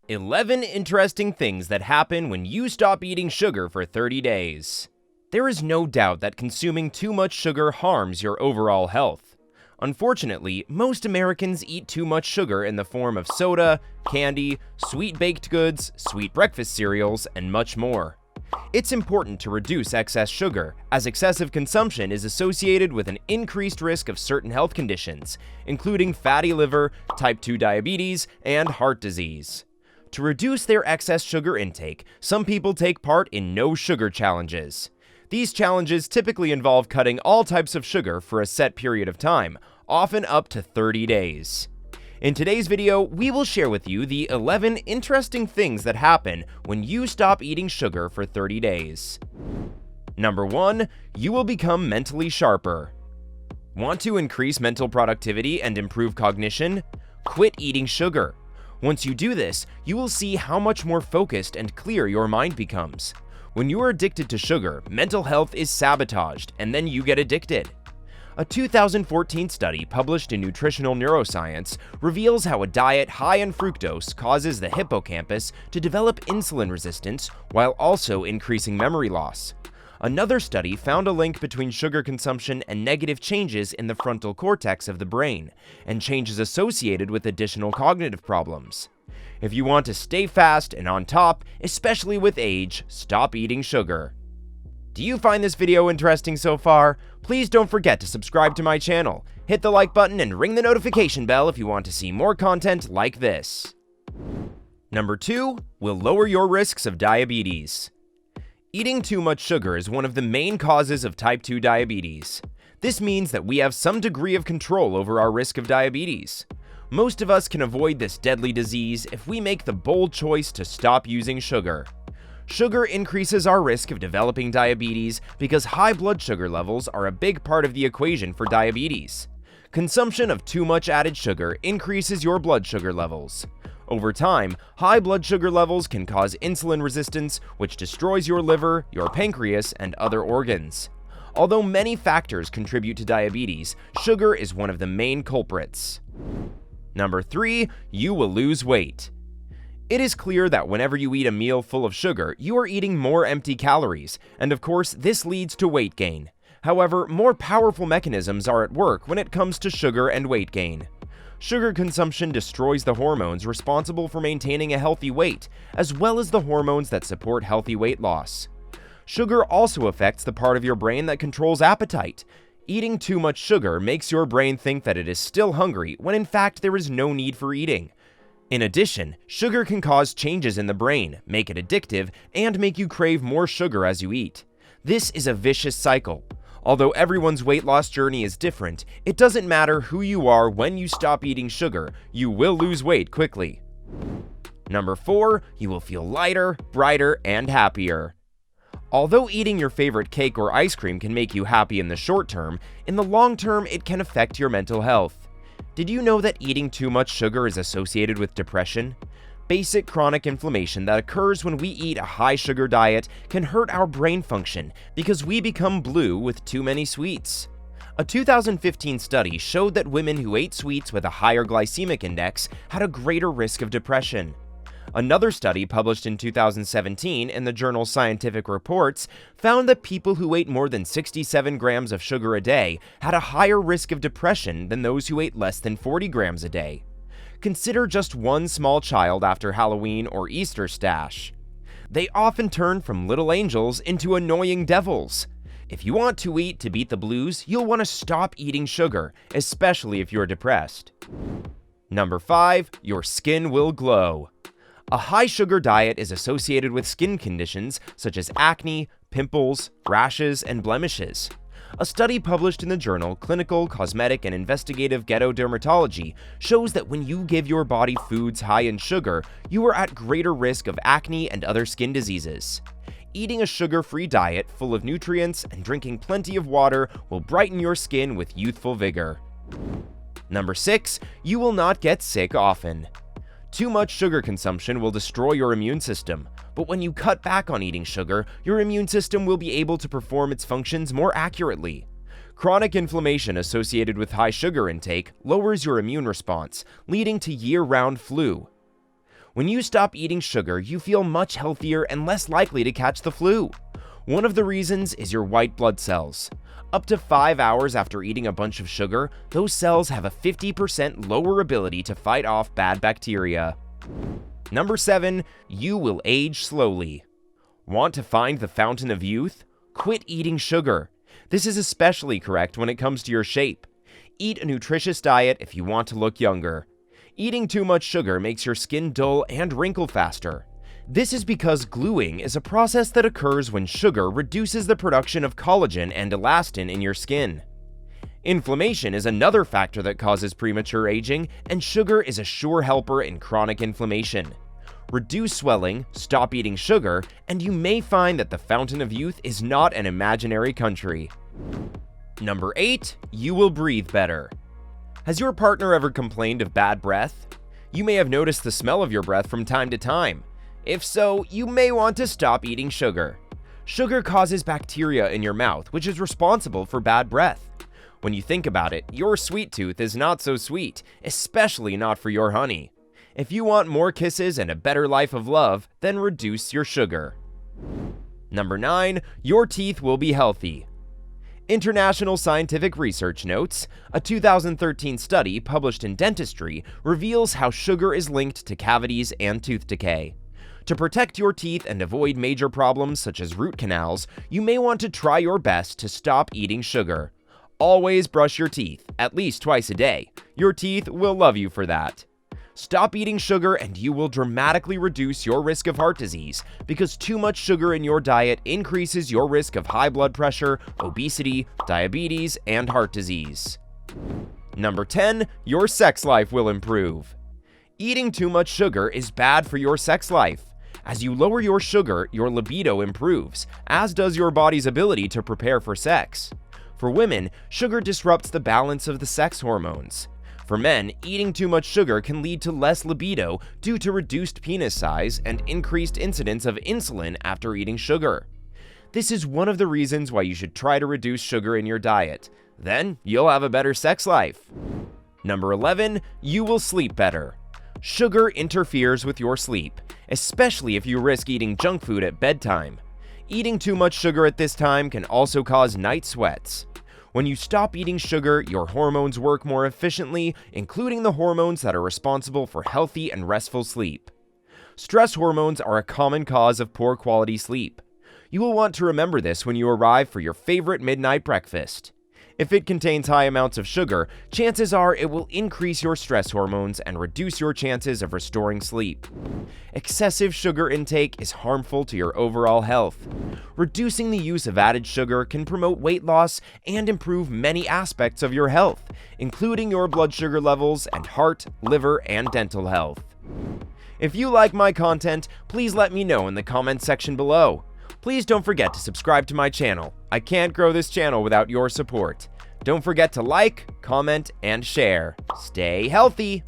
11 interesting things that happen when you stop eating sugar for 30 days. There is no doubt that consuming too much sugar harms your overall health. Unfortunately, most Americans eat too much sugar in the form of soda, candy, sweet baked goods, sweet breakfast cereals, and much more. It's important to reduce excess sugar, as excessive consumption is associated with an increased risk of certain health conditions, including fatty liver, type 2 diabetes, and heart disease. To reduce their excess sugar intake, some people take part in no sugar challenges. These challenges typically involve cutting all types of sugar for a set period of time, often up to 30 days. In today's video, we will share with you the 11 interesting things that happen when you stop eating sugar for 30 days. Number 1. You will become mentally sharper. Want to increase mental productivity and improve cognition? Quit eating sugar. Once you do this, you will see how much more focused and clear your mind becomes. When you are addicted to sugar, mental health is sabotaged, and then you get addicted. A 2014 study published in Nutritional Neuroscience reveals how a diet high in fructose causes the hippocampus to develop insulin resistance while also increasing memory loss. Another study found a link between sugar consumption and negative changes in the frontal cortex of the brain, and changes associated with additional cognitive problems. If you want to stay fast and on top, especially with age, stop eating sugar. Do you find this video interesting so far? Please don't forget to subscribe to my channel, hit the like button, and ring the notification bell if you want to see more content like this. Number 2. Will lower your risks of diabetes. Eating too much sugar is one of the main causes of type 2 diabetes. This means that we have some degree of control over our risk of diabetes. Most of us can avoid this deadly disease if we make the bold choice to stop using sugar. Sugar increases our risk of developing diabetes because high blood sugar levels are a big part of the equation for diabetes. Consumption of too much added sugar increases your blood sugar levels. Over time, high blood sugar levels can cause insulin resistance, which destroys your liver, your pancreas, and other organs. Although many factors contribute to diabetes, sugar is one of the main culprits. Number 3. You will lose weight. It is clear that whenever you eat a meal full of sugar, you are eating more empty calories, and of course, this leads to weight gain. However, more powerful mechanisms are at work when it comes to sugar and weight gain. Sugar consumption destroys the hormones responsible for maintaining a healthy weight, as well as the hormones that support healthy weight loss. Sugar also affects the part of your brain that controls appetite. Eating too much sugar makes your brain think that it is still hungry when in fact there is no need for eating. In addition, sugar can cause changes in the brain, make it addictive, and make you crave more sugar as you eat. This is a vicious cycle. Although everyone's weight loss journey is different, it doesn't matter who you are when you stop eating sugar, you will lose weight quickly. Number 4. You will feel lighter, brighter, and happier. Although eating your favorite cake or ice cream can make you happy in the short term, in the long term it can affect your mental health. Did you know that eating too much sugar is associated with depression? Basic chronic inflammation that occurs when we eat a high sugar diet can hurt our brain function because we become blue with too many sweets. A 2015 study showed that women who ate sweets with a higher glycemic index had a greater risk of depression. Another study published in 2017 in the journal Scientific Reports found that people who ate more than 67 grams of sugar a day had a higher risk of depression than those who ate less than 40 grams a day. Consider just one small child after Halloween or Easter stash. They often turn from little angels into annoying devils. If you want to eat to beat the blues, you'll want to stop eating sugar, especially if you're depressed. Number 5. Your skin will glow. A high sugar diet is associated with skin conditions such as acne, pimples, rashes, and blemishes. A study published in the journal Clinical, Cosmetic, and Investigative Getodermatology shows that when you give your body foods high in sugar, you are at greater risk of acne and other skin diseases. Eating a sugar-free diet full of nutrients and drinking plenty of water will brighten your skin with youthful vigor. Number 6. You will not get sick often. Too much sugar consumption will destroy your immune system, but when you cut back on eating sugar, your immune system will be able to perform its functions more accurately. Chronic inflammation associated with high sugar intake lowers your immune response, leading to year-round flu. When you stop eating sugar, you feel much healthier and less likely to catch the flu. One of the reasons is your white blood cells. Up to 5 hours after eating a bunch of sugar, those cells have a 50% lower ability to fight off bad bacteria. Number 7, you will age slowly. Want to find the fountain of youth? Quit eating sugar. This is especially correct when it comes to your shape. Eat a nutritious diet if you want to look younger. Eating too much sugar makes your skin dull and wrinkle faster. This is because gluing is a process that occurs when sugar reduces the production of collagen and elastin in your skin. Inflammation is another factor that causes premature aging, and sugar is a sure helper in chronic inflammation. Reduce swelling, stop eating sugar, and you may find that the fountain of youth is not an imaginary country. Number 8, you will breathe better. Has your partner ever complained of bad breath? You may have noticed the smell of your breath from time to time. If so, you may want to stop eating sugar. Sugar causes bacteria in your mouth, which is responsible for bad breath. When you think about it, your sweet tooth is not so sweet, especially not for your honey. If you want more kisses and a better life of love, then reduce your sugar. Number 9, your teeth will be healthy. International scientific research notes, a 2013 study published in Dentistry reveals how sugar is linked to cavities and tooth decay. To protect your teeth and avoid major problems such as root canals, you may want to try your best to stop eating sugar. Always brush your teeth, at least twice a day. Your teeth will love you for that. Stop eating sugar and you will dramatically reduce your risk of heart disease because too much sugar in your diet increases your risk of high blood pressure, obesity, diabetes, and heart disease. Number 10, your sex life will improve. Eating too much sugar is bad for your sex life. As you lower your sugar, your libido improves, as does your body's ability to prepare for sex. For women, sugar disrupts the balance of the sex hormones. For men, eating too much sugar can lead to less libido due to reduced penis size and increased incidence of insulin after eating sugar. This is one of the reasons why you should try to reduce sugar in your diet. Then, you'll have a better sex life. Number 11, you will sleep better. Sugar interferes with your sleep, especially if you risk eating junk food at bedtime. Eating too much sugar at this time can also cause night sweats. When you stop eating sugar, your hormones work more efficiently, including the hormones that are responsible for healthy and restful sleep. Stress hormones are a common cause of poor quality sleep. You will want to remember this when you arrive for your favorite midnight breakfast. If it contains high amounts of sugar, chances are it will increase your stress hormones and reduce your chances of restoring sleep. Excessive sugar intake is harmful to your overall health. Reducing the use of added sugar can promote weight loss and improve many aspects of your health, including your blood sugar levels and heart, liver, and dental health. If you like my content, please let me know in the comments section below. Please don't forget to subscribe to my channel. I can't grow this channel without your support. Don't forget to like, comment, and share. Stay healthy!